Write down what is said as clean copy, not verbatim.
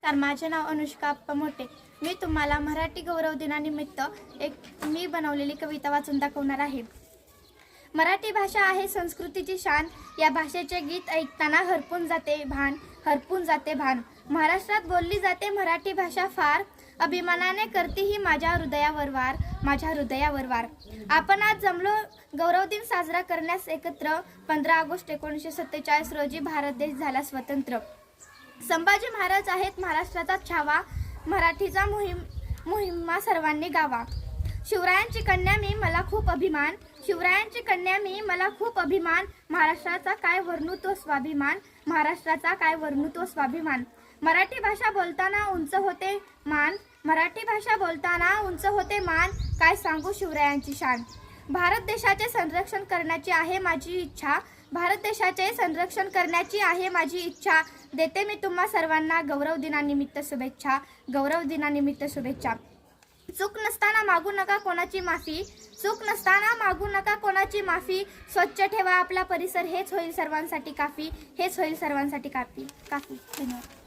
तर माझे नाव अनुष्का अप्पा मोठे। मी तुम्हाला मराठी गौरव दिनानिमित्त मी बनवलेली कविता वाचून दाखवणार आहे। मराठी भाषा आहे संस्कृतीची शान, या भाषेचे गीत ऐकताना हरपून जाते भान। महाराष्ट्रात बोलली जाते मराठी भाषा फार, अभिमानाने करते ही माझ्या हृदयावर वार। आपण आज जमलो गौरव दिन साजरा करण्यास एकत्र। 15 ऑगस्ट 1947 रोजी भारत देश झाला स्वतंत्र। संभाजी महाराज आहेत महाराष्ट्राचा छावा, मराठीचा मोहिमा सर्वांनी गावा। शिवरायांची कन्या मी, मला खूप अभिमान, महाराष्ट्राचा काय वर्णू तो स्वाभिमान। मराठी भाषा बोलताना उंच होते मान, काय सांगू शिवरायांची शान। भारत देशाचे संरक्षण करण्याची आहे माझी इच्छा, देते मी तुम्हा सर्वांना गौरव दिनानिमित्त शुभेच्छा। चूक नसताना मागू नका कोणाची माफी, स्वच्छ ठेवा आपला परिसर, हेच होईल सर्वांसाठी काफी। धन्यवाद।